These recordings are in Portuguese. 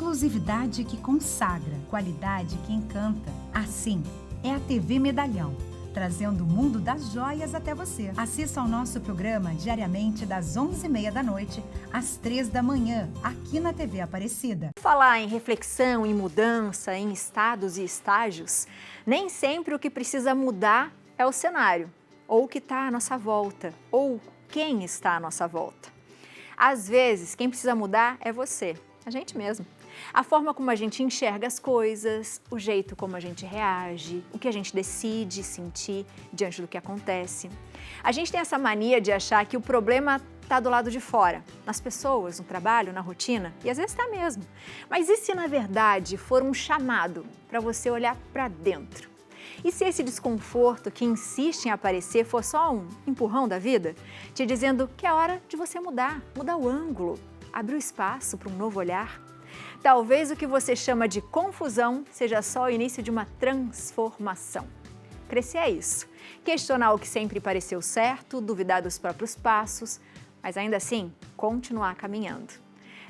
exclusividade que consagra, qualidade que encanta. Assim é a TV Medalhão, trazendo o mundo das joias até você. Assista ao nosso programa diariamente das 11h30 da noite às 3 da manhã, aqui na TV Aparecida. Falar em reflexão, em mudança, em estados e estágios, nem sempre o que precisa mudar é o cenário, ou o que está à nossa volta, ou quem está à nossa volta. Às vezes, quem precisa mudar é você, a gente mesmo. A forma como a gente enxerga as coisas, o jeito como a gente reage, o que a gente decide sentir diante do que acontece. A gente tem essa mania de achar que o problema está do lado de fora, nas pessoas, no trabalho, na rotina, e às vezes está mesmo. Mas e se na verdade for um chamado para você olhar para dentro? E se esse desconforto que insiste em aparecer for só um empurrão da vida, te dizendo que é hora de você mudar o ângulo, abrir o espaço para um novo olhar? Talvez o que você chama de confusão seja só o início de uma transformação. Crescer é isso, questionar o que sempre pareceu certo, duvidar dos próprios passos, mas ainda assim, continuar caminhando.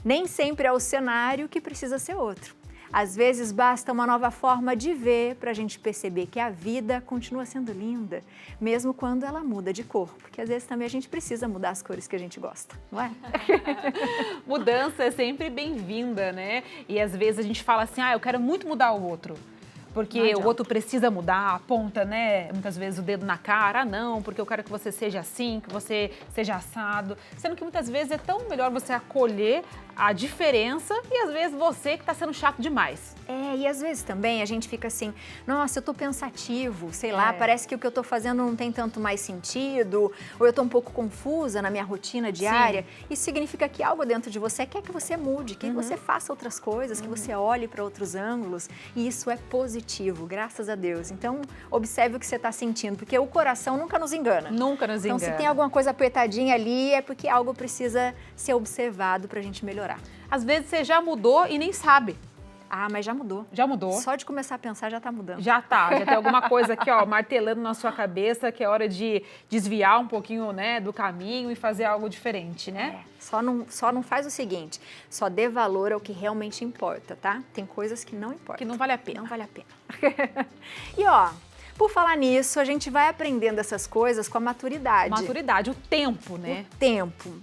Nem sempre é o cenário que precisa ser outro. Às vezes basta uma nova forma de ver para a gente perceber que a vida continua sendo linda, mesmo quando ela muda de cor, porque às vezes também a gente precisa mudar as cores que a gente gosta, não é? Mudança é sempre bem-vinda, né? E às vezes a gente fala assim, eu quero muito mudar o outro. Porque o outro precisa mudar, aponta, né, muitas vezes o dedo na cara, não, porque eu quero que você seja assim, que você seja assado. Sendo que muitas vezes é tão melhor você acolher a diferença e às vezes você que está sendo chato demais. E às vezes também a gente fica assim, nossa, eu tô pensativo, sei lá, parece que o que eu tô fazendo não tem tanto mais sentido, ou eu tô um pouco confusa na minha rotina diária. Sim. Isso significa que algo dentro de você quer que você mude, que você faça outras coisas, que você olhe para outros ângulos, e isso é positivo, graças a Deus. Então, observe o que você está sentindo, porque o coração nunca nos engana. Nunca nos engana. Então, se tem alguma coisa apertadinha ali, é porque algo precisa ser observado para a gente melhorar. Às vezes você já mudou e nem sabe. Mas já mudou. Já mudou. Só de começar a pensar já tá mudando. Já tem alguma coisa aqui, martelando na sua cabeça, que é hora de desviar um pouquinho, né, do caminho e fazer algo diferente, né? Só não faz o seguinte, só dê valor ao que realmente importa, tá? Tem coisas que não importam. Que não vale a pena. Não vale a pena. E por falar nisso, a gente vai aprendendo essas coisas com a maturidade. Maturidade, o tempo, né?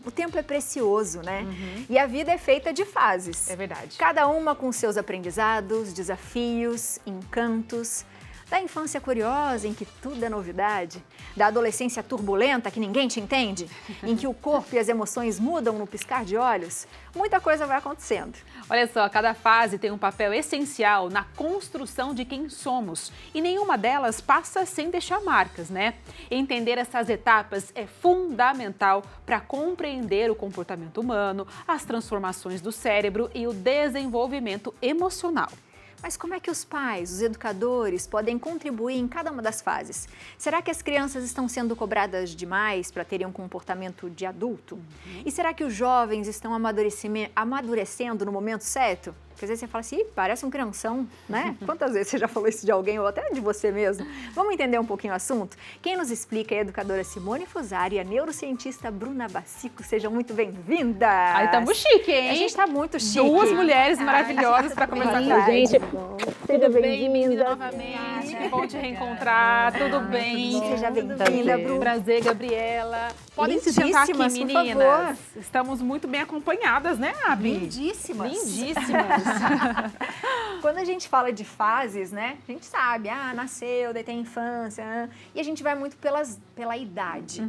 O tempo é precioso, né? E a vida é feita de fases. É verdade. Cada uma com seus aprendizados, desafios, encantos. Da infância curiosa, em que tudo é novidade. Da adolescência turbulenta, que ninguém te entende. Em que o corpo e as emoções mudam no piscar de olhos. Muita coisa vai acontecendo. Olha só, cada fase tem um papel essencial na construção de quem somos. E nenhuma delas passa sem deixar marcas, né? Entender essas etapas é fundamental para compreender o comportamento humano, as transformações do cérebro e o desenvolvimento emocional. Mas como é que os pais, os educadores, podem contribuir em cada uma das fases? Será que as crianças estão sendo cobradas demais para terem um comportamento de adulto? E será que os jovens estão amadurecendo no momento certo? Porque às vezes você fala assim, parece um crianção, né? Quantas vezes você já falou isso de alguém ou até de você mesmo? Vamos entender um pouquinho o assunto? Quem nos explica é a educadora Simone Fusari e a neurocientista Bruna Bassico. Sejam muito bem-vindas! Aí estamos chique, hein? A gente está muito chique. Duas mulheres maravilhosas para conversar com a gente. Seja bem-vinda novamente. É bom te reencontrar. Tudo bem? Seja bem-vinda, Bruna. Prazer, Gabriela. Podem se sentar aqui, meninas. Por favor. Estamos muito bem acompanhadas, né, Abi? Lindíssimas. Lindíssimas. Quando a gente fala de fases, né, a gente sabe, nasceu, daí tem infância, e a gente vai muito pela idade.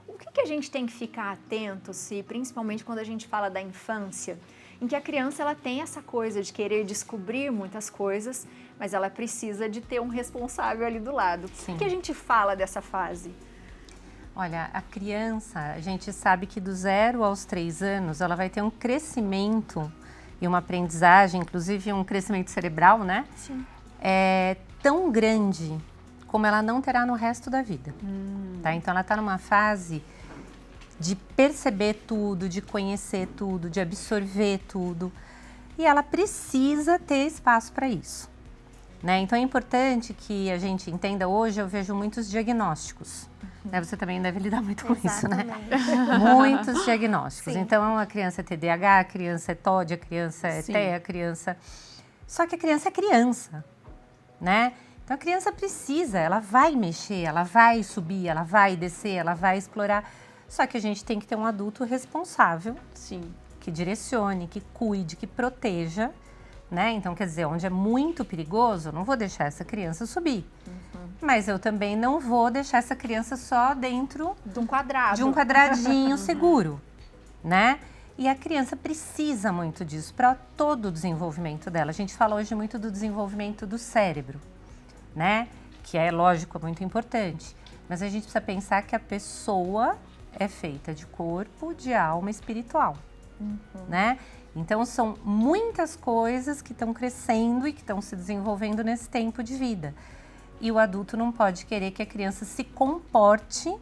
O que a gente tem que ficar atento, principalmente quando a gente fala da infância, em que a criança ela tem essa coisa de querer descobrir muitas coisas, mas ela precisa de ter um responsável ali do lado. Sim. O que a gente fala dessa fase? Olha, a criança, a gente sabe que do 0 aos 3 anos, ela vai ter um crescimento e uma aprendizagem, inclusive um crescimento cerebral, né? Sim. Tão grande como ela não terá no resto da vida. Tá? Então, ela está numa fase de perceber tudo, de conhecer tudo, de absorver tudo. E ela precisa ter espaço para isso. né? Então é importante que a gente entenda, hoje eu vejo muitos diagnósticos, né? Você também deve lidar muito com isso, né? Muitos diagnósticos. Sim. Então a criança é TDAH, a criança é TOD, a criança é Sim. TEA, a criança... Só que a criança é criança, né? Então a criança precisa, ela vai mexer, ela vai subir, ela vai descer, ela vai explorar. Só que a gente tem que ter um adulto responsável, Sim. que direcione, que cuide, que proteja, né? Então, quer dizer, onde é muito perigoso, eu não vou deixar essa criança subir. Mas eu também não vou deixar essa criança só dentro De um quadrado. de um quadradinho seguro, né? E a criança precisa muito disso para todo o desenvolvimento dela. A gente fala hoje muito do desenvolvimento do cérebro, né? Que é, lógico, muito importante. Mas a gente precisa pensar que a pessoa é feita de corpo, de alma e espiritual, né? Então, são muitas coisas que estão crescendo e que estão se desenvolvendo nesse tempo de vida. E o adulto não pode querer que a criança se comporte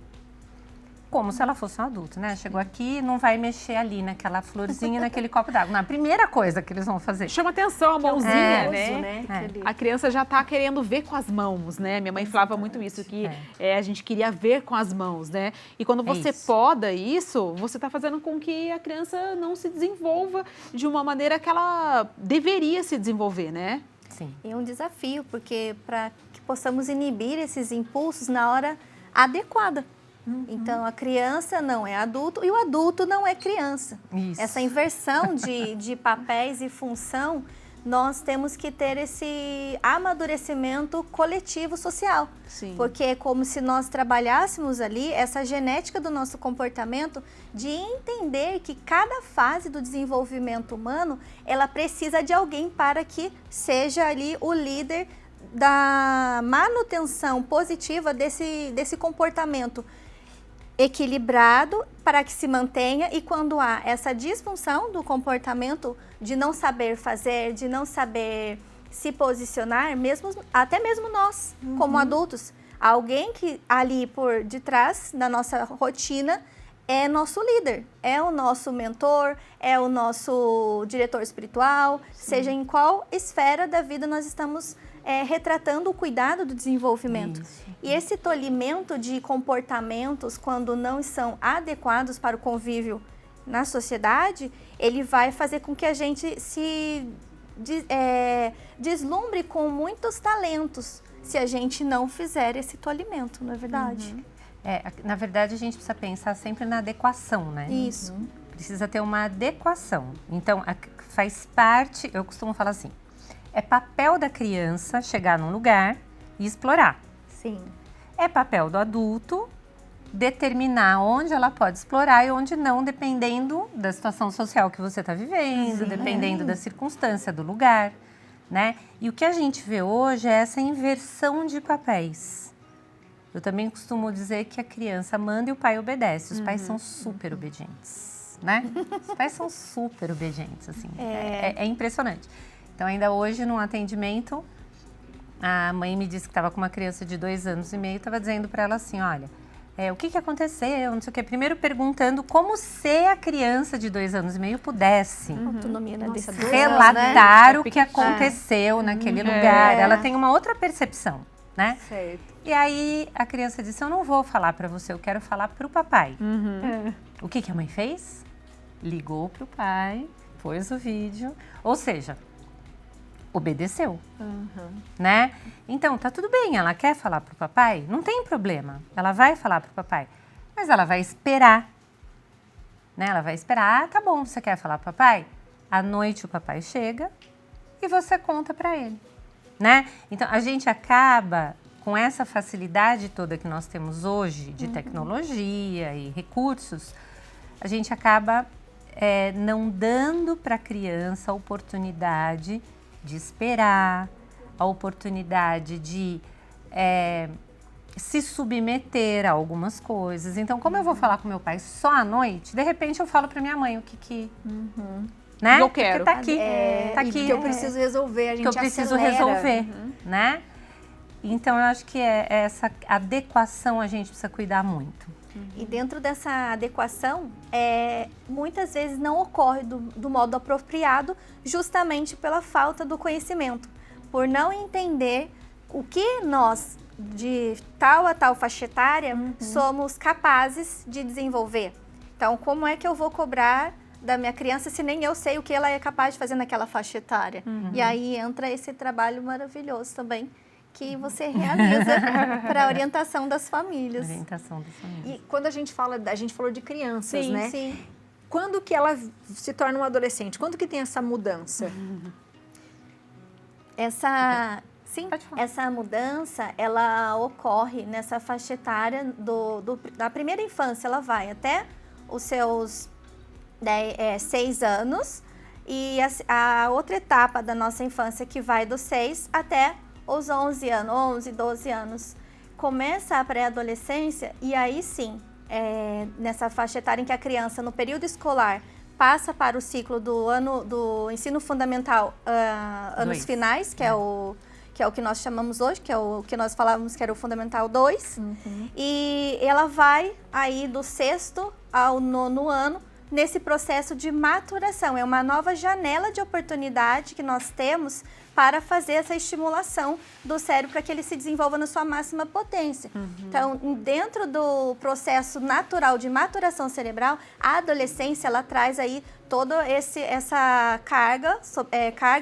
como se ela fosse um adulto, né? Chegou aqui, não vai mexer ali naquela florzinha, naquele copo d'água. Na primeira coisa que eles vão fazer. Chama atenção a mãozinha, né? A criança já tá querendo ver com as mãos, né? Minha mãe falava muito isso, que a gente queria ver com as mãos, né? E quando você poda isso, você tá fazendo com que a criança não se desenvolva de uma maneira que ela deveria se desenvolver, né? Sim. E é um desafio, porque para que possamos inibir esses impulsos na hora adequada. Então, a criança não é adulto e o adulto não é criança. Isso. Essa inversão de papéis e função, nós temos que ter esse amadurecimento coletivo social. Sim. Porque é como se nós trabalhássemos ali essa genética do nosso comportamento, de entender que cada fase do desenvolvimento humano, ela precisa de alguém para que seja ali o líder da manutenção positiva desse comportamento equilibrado, para que se mantenha, e quando há essa disfunção do comportamento de não saber fazer, de não saber se posicionar, até mesmo nós, como adultos, alguém que ali por detrás da nossa rotina é nosso líder, é o nosso mentor, é o nosso diretor espiritual, seja em qual esfera da vida nós estamos retratando o cuidado do desenvolvimento. Isso. E esse tolimento de comportamentos, quando não são adequados para o convívio na sociedade, ele vai fazer com que a gente se deslumbre com muitos talentos, se a gente não fizer esse tolimento, não é verdade? Na verdade, a gente precisa pensar sempre na adequação, né? Isso. Precisa ter uma adequação. Então, faz parte, eu costumo falar assim, é papel da criança chegar num lugar e explorar. Sim. É papel do adulto determinar onde ela pode explorar e onde não, dependendo da situação social que você está vivendo, dependendo da circunstância do lugar, né? E o que a gente vê hoje é essa inversão de papéis. Eu também costumo dizer que a criança manda e o pai obedece. Os pais são super obedientes, né? Os pais são super obedientes, assim. É impressionante. Então, ainda hoje, num atendimento, a mãe me disse que estava com uma criança de 2 anos e meio, estava dizendo para ela assim, olha, o que aconteceu, não sei o quê. Primeiro perguntando como se a criança de 2 anos e meio pudesse Autonomia na decisão, relatar né? o que aconteceu naquele lugar. Ela tem uma outra percepção, né? Certo. E aí a criança disse, eu não vou falar para você, eu quero falar para o papai. O que a mãe fez? Ligou para o pai, pôs o vídeo, ou seja, obedeceu, né? Então, tá tudo bem, ela quer falar pro papai, não tem problema, ela vai falar pro papai, mas ela vai esperar, né? Ela vai esperar, tá bom, você quer falar pro papai? À noite o papai chega e você conta pra ele, né? Então, a gente acaba com essa facilidade toda que nós temos hoje de tecnologia e recursos, a gente acaba não dando para a criança a oportunidade de esperar, a oportunidade de se submeter a algumas coisas. Então, como eu vou falar com meu pai só à noite, de repente eu falo para minha mãe o que né? Eu quero. Porque tá aqui, tá E aqui. que eu preciso resolver, a gente Que eu preciso acelera. resolver, né? Então, eu acho que essa adequação a gente precisa cuidar muito. E dentro dessa adequação, muitas vezes não ocorre do modo apropriado, justamente pela falta do conhecimento. por não entender o que nós, de tal a tal faixa etária, somos capazes de desenvolver. Então, como é que eu vou cobrar da minha criança se nem eu sei o que ela é capaz de fazer naquela faixa etária? E aí entra esse trabalho maravilhoso também, que você realiza para a orientação das famílias. Orientação das famílias. E quando a gente falou de crianças, Sim, né? sim. Quando que ela se torna um adolescente? Quando que tem essa mudança? Essa mudança, ela ocorre nessa faixa etária da primeira infância, ela vai até os seus 6 anos, e a outra etapa da nossa infância que vai dos 6 até os 11 anos, 11, 12 anos. Começa a pré-adolescência e aí sim, nessa faixa etária em que a criança, no período escolar, passa para o ciclo do ensino fundamental, anos finais, que é o que nós chamamos hoje, que é o que nós falávamos que era o Fundamental 2. E ela vai aí do 6º ao 9º ano nesse processo de maturação. É uma nova janela de oportunidade que nós temos para fazer essa estimulação do cérebro para que ele se desenvolva na sua máxima potência. Então, dentro do processo natural de maturação cerebral, a adolescência, ela traz aí toda essa carga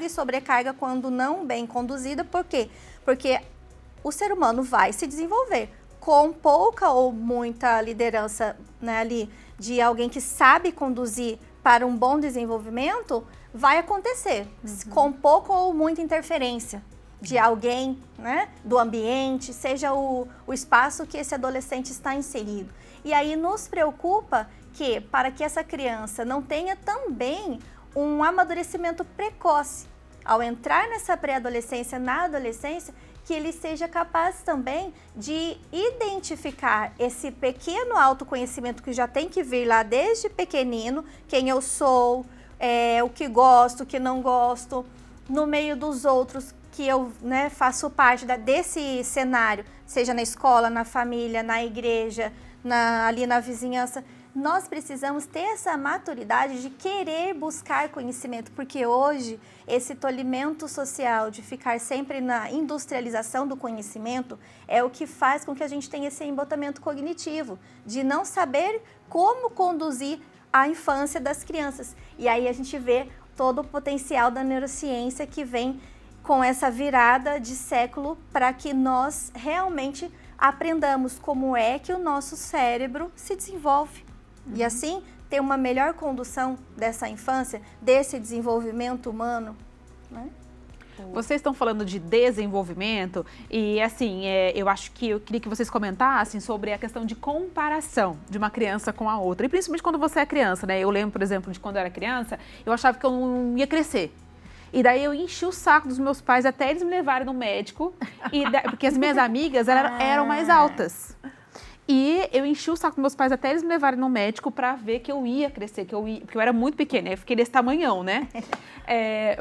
e sobrecarga quando não bem conduzida. Por quê? Porque o ser humano vai se desenvolver com pouca ou muita liderança, né, ali de alguém que sabe conduzir para um bom desenvolvimento, vai acontecer, com pouca ou muita interferência de alguém, né, do ambiente, seja o espaço que esse adolescente está inserido. E aí nos preocupa que, para que essa criança não tenha também um amadurecimento precoce, ao entrar nessa pré-adolescência, na adolescência, que ele seja capaz também de identificar esse pequeno autoconhecimento que já tem que vir lá desde pequenino, quem eu sou, o que gosto, o que não gosto, no meio dos outros que eu, né, faço parte desse cenário, seja na escola, na família, na igreja, ali na vizinhança. Nós precisamos ter essa maturidade de querer buscar conhecimento, porque hoje esse tolimento social de ficar sempre na industrialização do conhecimento é o que faz com que a gente tenha esse embotamento cognitivo, de não saber como conduzir a infância das crianças. E aí a gente vê todo o potencial da neurociência que vem com essa virada de século para que nós realmente aprendamos como é que o nosso cérebro se desenvolve. E assim, ter uma melhor condução dessa infância, desse desenvolvimento humano, né? Vocês estão falando de desenvolvimento e, assim, eu acho que eu queria que vocês comentassem sobre a questão de comparação de uma criança com a outra. E principalmente quando você é criança, né? Eu lembro, por exemplo, de quando eu era criança, eu achava que eu não ia crescer. E daí eu enchi o saco dos meus pais até eles me levarem no médico, porque as minhas amigas eram mais altas. E eu enchi o saco dos meus pais até eles me levarem no médico para ver que eu ia crescer, porque eu era muito pequena, eu fiquei desse tamanhão, né?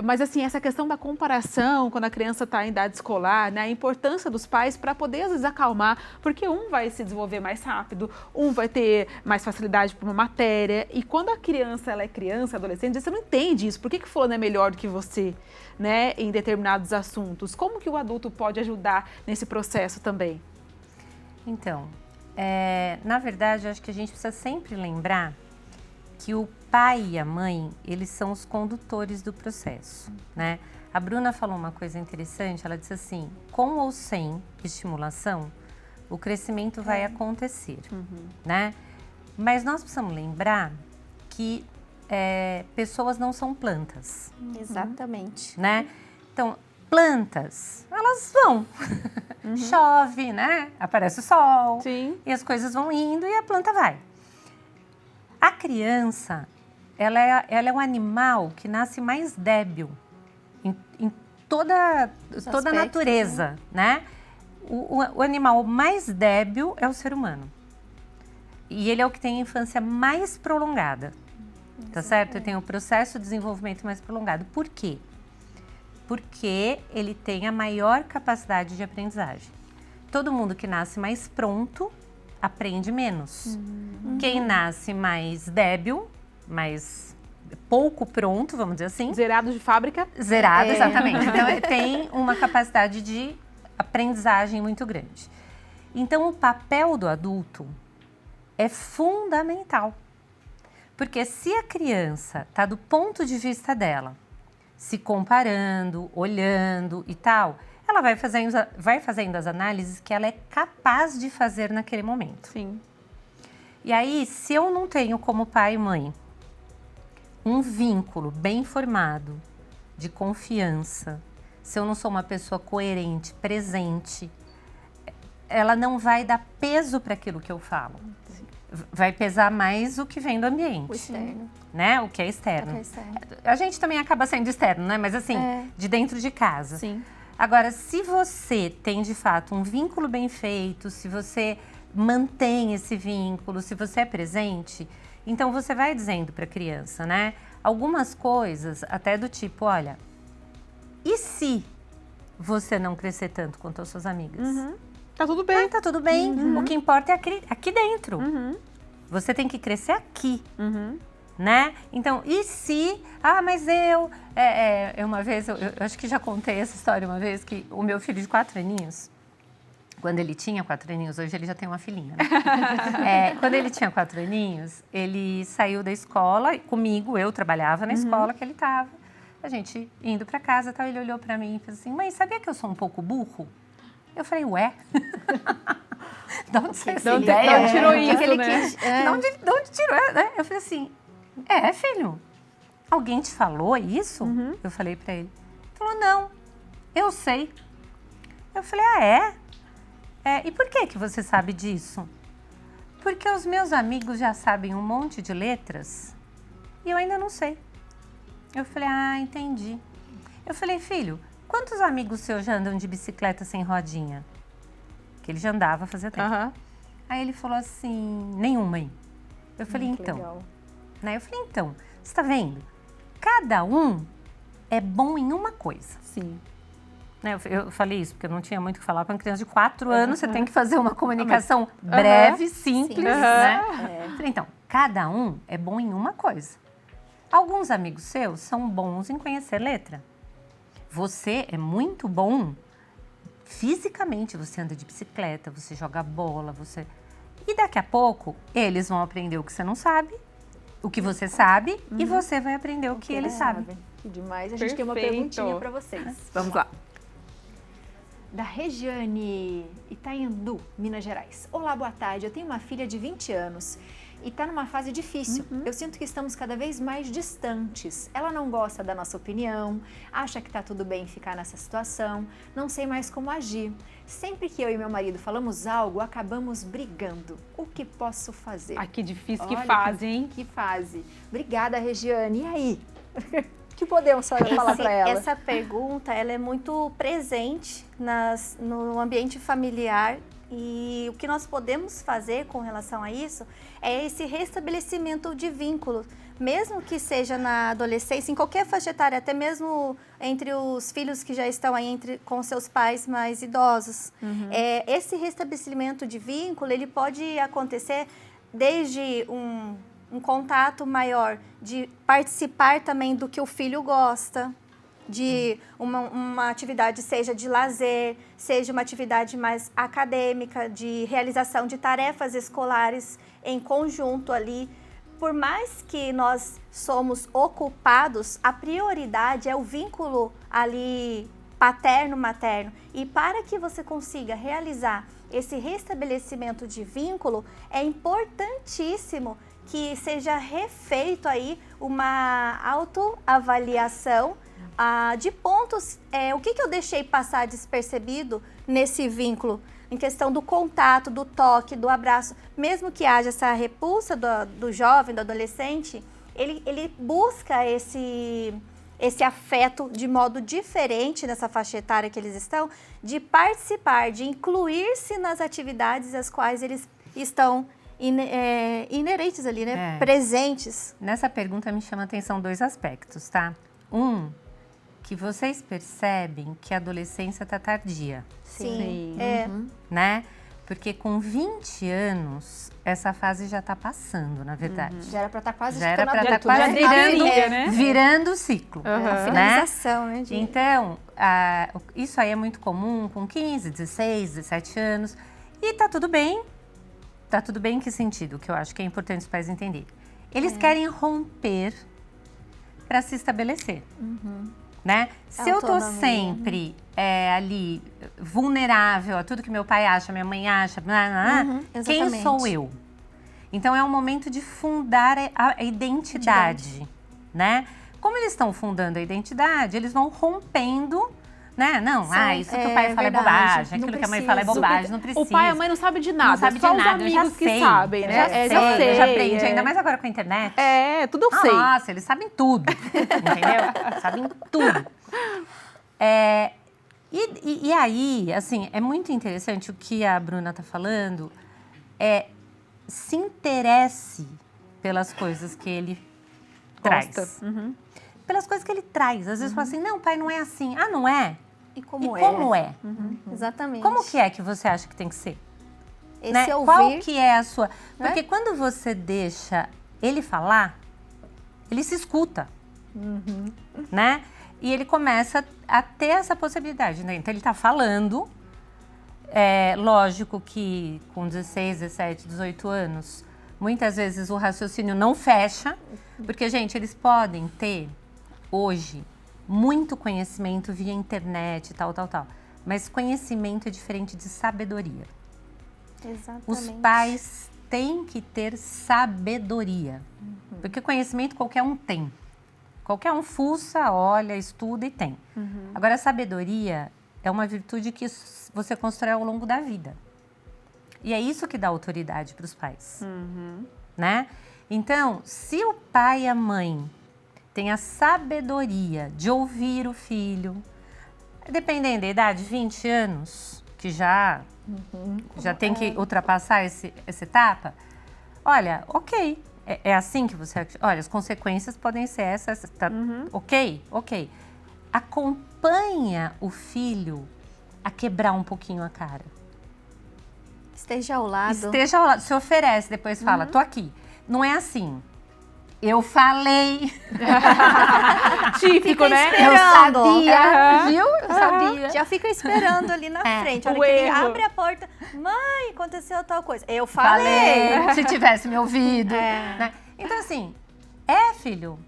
Mas assim, essa questão da comparação, quando a criança está em idade escolar, né? A importância dos pais para poder, às vezes, acalmar, porque um vai se desenvolver mais rápido, um vai ter mais facilidade para uma matéria, e quando a criança, ela é criança, adolescente, você não entende isso, por que fulano é melhor do que você, né? Em determinados assuntos? Como que o adulto pode ajudar nesse processo também? Então, na verdade, eu acho que a gente precisa sempre lembrar que o pai e a mãe, eles são os condutores do processo, né? A Bruna falou uma coisa interessante, ela disse assim, com ou sem estimulação, o crescimento vai acontecer, né? Mas nós precisamos lembrar que pessoas não são plantas. Exatamente. Né? Então, plantas, elas vão. Chove, né? Aparece o sol. Sim. E as coisas vão indo e a planta vai. A criança, ela é um animal que nasce mais débil em toda a natureza, né? O animal mais débil é o ser humano. E ele é o que tem a infância mais prolongada, tá certo? Ele tem o processo de desenvolvimento mais prolongado. Por quê? Porque ele tem a maior capacidade de aprendizagem. Todo mundo que nasce mais pronto aprende menos. Quem nasce mais débil, mais pouco pronto, vamos dizer assim. Zerado de fábrica. Zerado, exatamente. Então, tem uma capacidade de aprendizagem muito grande. Então, o papel do adulto é fundamental. Porque se a criança está do ponto de vista dela, se comparando, olhando e tal, ela vai fazendo as análises que ela é capaz de fazer naquele momento. Sim. E aí, se eu não tenho como pai e mãe um vínculo bem formado, de confiança, se eu não sou uma pessoa coerente, presente, ela não vai dar peso para aquilo que eu falo. Vai pesar mais o que vem do ambiente. O externo. Né? O que é externo. O que é externo. A gente também acaba sendo externo, né? Mas assim, de dentro de casa. Sim. Agora, se você tem de fato um vínculo bem feito, se você mantém esse vínculo, se você é presente, então você vai dizendo para a criança, né? Algumas coisas, até do tipo, olha, e se você não crescer tanto quanto as suas amigas? Tá tudo bem. Tá tudo bem. O que importa é aqui dentro. Você tem que crescer aqui. Né? Então, e se... Ah, mas uma vez, eu acho que já contei essa história uma vez, que o meu filho de 4 aninhos, quando ele tinha 4 aninhos, hoje ele já tem uma filhinha, né? Quando ele tinha 4 aninhos, ele saiu da escola comigo, eu trabalhava na escola que ele estava. A gente indo para casa, tal, ele olhou para mim e fez assim, mãe, sabia que eu sou um pouco burro? Eu falei, ué? De onde você ideia? De onde tirou isso, né? De onde tirou, né? Eu falei assim, filho, alguém te falou isso? Eu falei pra ele. Ele falou, não, eu sei. Eu falei, e por que você sabe disso? Porque os meus amigos já sabem um monte de letras e eu ainda não sei. Eu falei, entendi. Eu falei, filho, quantos amigos seus já andam de bicicleta sem rodinha? Que ele já andava fazia tempo. Aí ele falou assim, nenhum, mãe. Eu falei, então. Legal. Né? Eu falei, então, você tá vendo? Cada um é bom em uma coisa. Sim. Né? Eu falei isso porque eu não tinha muito o que falar com uma criança de 4 anos. Você tem que fazer uma comunicação breve, simples, né? Eu falei, então, cada um é bom em uma coisa. Alguns amigos seus são bons em conhecer letra. Você é muito bom fisicamente. Você anda de bicicleta, você joga bola, você... E daqui a pouco, eles vão aprender o que você não sabe, o que você sabe, e você vai aprender o que eles sabem. Que demais. A gente tem uma Perfeito. perguntinha para vocês. Vamos lá. Da Regiane Itaendu, Minas Gerais. Olá, boa tarde. Eu tenho uma filha de 20 anos e está numa fase difícil. Eu sinto que estamos cada vez mais distantes. Ela não gosta da nossa opinião, acha que está tudo bem ficar nessa situação, não sei mais como agir. Sempre que eu e meu marido falamos algo, acabamos brigando. O que posso fazer? Ai, que difícil, que Olha, fase, hein? Que fase. Obrigada, Regiane. E aí? O que podemos falar para ela? Essa pergunta, ela é muito presente no ambiente familiar. E o que nós podemos fazer com relação a isso é esse restabelecimento de vínculo, mesmo que seja na adolescência, em qualquer faixa etária, até mesmo entre os filhos que já estão aí com seus pais mais idosos. Esse restabelecimento de vínculo, ele pode acontecer desde um contato maior, de participar também do que o filho gosta, de uma atividade seja de lazer, seja uma atividade mais acadêmica, de realização de tarefas escolares em conjunto ali. Por mais que nós somos ocupados, a prioridade é o vínculo ali paterno-materno. E para que você consiga realizar esse restabelecimento de vínculo, é importantíssimo que seja refeito aí uma autoavaliação de pontos, o que eu deixei passar despercebido nesse vínculo, em questão do contato, do toque, do abraço. Mesmo que haja essa repulsa do jovem, do adolescente, ele busca esse afeto de modo diferente nessa faixa etária que eles estão, de participar, de incluir-se nas atividades as quais eles estão inerentes ali, né? Presentes. Nessa pergunta me chama a atenção 2 aspectos, tá? Que vocês percebem que a adolescência está tardia. Sim. Né? Porque com 20 anos, essa fase já está passando, na verdade. Já era para estar quase Já era ficando para estar quase virando o ciclo. A finalização, né? Então, isso aí é muito comum com 15, 16, 17 anos. E tá tudo bem. Tá tudo bem em que sentido? Que eu acho que é importante os pais entenderem. Eles querem romper para se estabelecer. Né? Se eu tô sempre ali vulnerável a tudo que meu pai acha, minha mãe acha, quem sou eu? Então é um momento de fundar a identidade, né? Como eles estão fundando a identidade, eles vão rompendo, né? Não, isso que o pai fala é bobagem, aquilo que a mãe fala é bobagem, não precisa. O pai e a mãe não sabem de nada, não sabe só de os nada, amigos que sei, sabem, né? Eu já aprendi, ainda mais agora com a internet. Tudo eu sei. Nossa, eles sabem tudo, entendeu? Sabem tudo. E aí, assim, é muito interessante o que a Bruna tá falando, se interesse pelas coisas que ele traz. Pelas coisas que ele traz. Às vezes fala assim, não, pai, não é assim. Ah, não é? E como é? Exatamente. Como que é que você acha que tem que ser? Esse ouvir, qual que é a sua... Porque quando você deixa ele falar, ele se escuta, né? E ele começa a ter essa possibilidade, né? Então, ele tá falando. Lógico que com 16, 17, 18 anos, muitas vezes o raciocínio não fecha. Porque, gente, eles podem ter, hoje, muito conhecimento via internet, tal. Mas conhecimento é diferente de sabedoria. Exatamente. Os pais têm que ter sabedoria. Porque conhecimento qualquer um tem. Qualquer um fuça, olha, estuda e tem. Agora, a sabedoria é uma virtude que você constrói ao longo da vida. E é isso que dá autoridade para os pais. Né? Então, se o pai e a mãe têm a sabedoria de ouvir o filho, dependendo da idade, 20 anos, que já tem que ultrapassar essa etapa, olha, ok. É assim que você... Olha, as consequências podem ser essas. Tá, ok. Acompanha o filho a quebrar um pouquinho a cara. Esteja ao lado. Se oferece, depois fala, tô aqui. Não é assim. Eu falei. Típico, né? Eu sabia, viu? Eu sabia. Já fica esperando ali na frente. A hora que ele abre a porta, mãe, aconteceu tal coisa. Eu falei. Se tivesse me ouvido. Né? Então, assim, filho,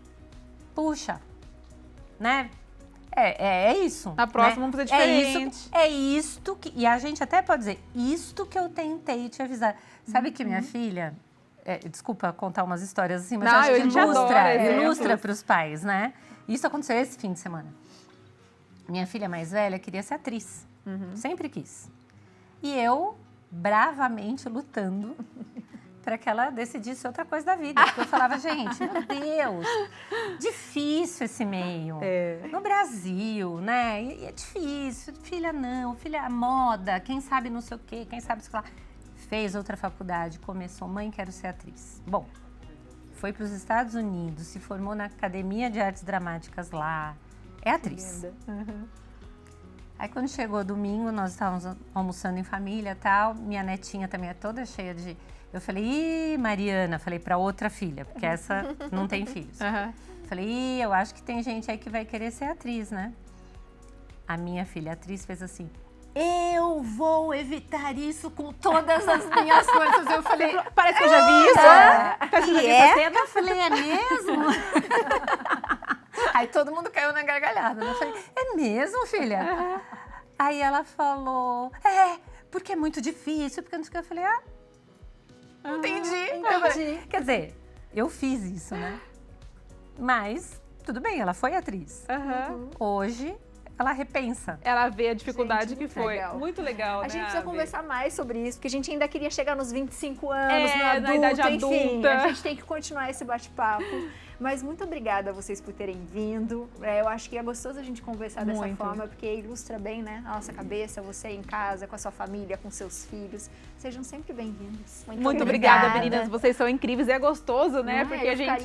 puxa, né? É isso. Na próxima vamos fazer diferente. É isto que... E a gente até pode dizer, isto que eu tentei te avisar. Sabe que minha filha... desculpa contar umas histórias assim, mas não, acho que ilustra para para os pais, né? Isso aconteceu esse fim de semana. Minha filha mais velha queria ser atriz. Sempre quis. E eu, bravamente, lutando para que ela decidisse outra coisa da vida. Porque eu falava, gente, meu Deus, difícil esse meio. No Brasil, né? E é difícil. Filha não, filha moda, quem sabe não sei o quê, quem sabe sei lá. Fez outra faculdade, começou, mãe, quero ser atriz. Bom, foi para os Estados Unidos, se formou na Academia de Artes Dramáticas lá. É atriz. Aí quando chegou domingo, nós estávamos almoçando em família e tal. Minha netinha também é toda cheia de... Eu falei, Mariana, falei para outra filha, porque essa não tem filhos. Falei, eu acho que tem gente aí que vai querer ser atriz, né? A minha filha, atriz, fez assim... Eu vou evitar isso com todas as minhas forças. Eu falei, parece que eu já vi isso. Eu falei, é mesmo? Aí todo mundo caiu na gargalhada. Eu falei, é mesmo, filha? Aí ela falou, porque é muito difícil. Porque não sei o que. Eu falei, entendi. Quer dizer, eu fiz isso, né? Mas, tudo bem, ela foi atriz. Hoje... ela repensa. Ela vê a dificuldade que foi. Legal. Muito legal, A né, gente precisa Ave? conversar mais sobre isso, porque a gente ainda queria chegar nos 25 anos, no adulto, na idade enfim. adulta. A gente tem que continuar esse bate-papo. Mas muito obrigada a vocês por terem vindo. Eu acho que é gostoso a gente conversar dessa Muito. forma, porque ilustra bem, né, a nossa cabeça, você em casa, com a sua família, com seus filhos. Sejam sempre bem-vindos. Muito obrigada, meninas. Vocês são incríveis. É gostoso, né? Porque a gente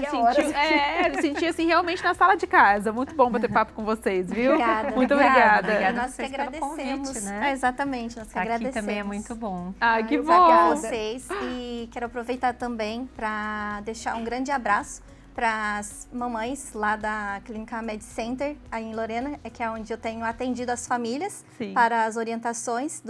sentiu assim, realmente na sala de casa. Muito bom bater papo com vocês, viu? Obrigada. Muito obrigada. Obrigada a Nós que vocês pelo agradecemos. convite, né? Exatamente, nós que Aqui agradecemos. também é muito bom. Ah, que Obrigada a bom. vocês. E quero aproveitar também para deixar um grande abraço para as mamães lá da Clínica Med Center, aí em Lorena, que é onde eu tenho atendido as famílias Sim. para as orientações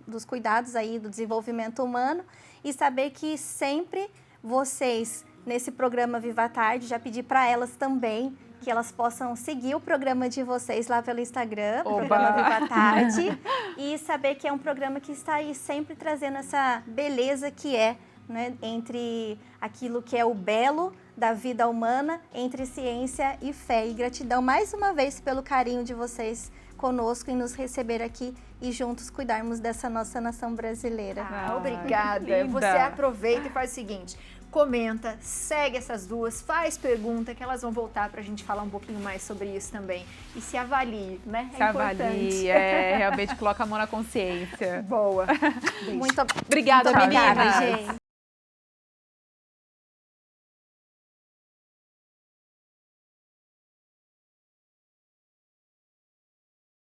dos cuidados aí do desenvolvimento humano e saber que sempre vocês, nesse programa Viva a Tarde, já pedi para elas também que elas possam seguir o programa de vocês lá pelo Instagram, o programa Viva a Tarde, e saber que é um programa que está aí sempre trazendo essa beleza que é, né, entre aquilo que é o belo da vida humana, entre ciência e fé. E gratidão mais uma vez pelo carinho de vocês conosco e nos receber aqui e juntos cuidarmos dessa nossa nação brasileira. Obrigada. linda. Você aproveita e faz o seguinte, comenta, segue essas duas, faz pergunta que elas vão voltar pra gente falar um pouquinho mais sobre isso também. E se avalie, né? Se avalie, realmente coloca a mão na consciência. Boa. Muito Obrigada, obrigada, meninas. gente.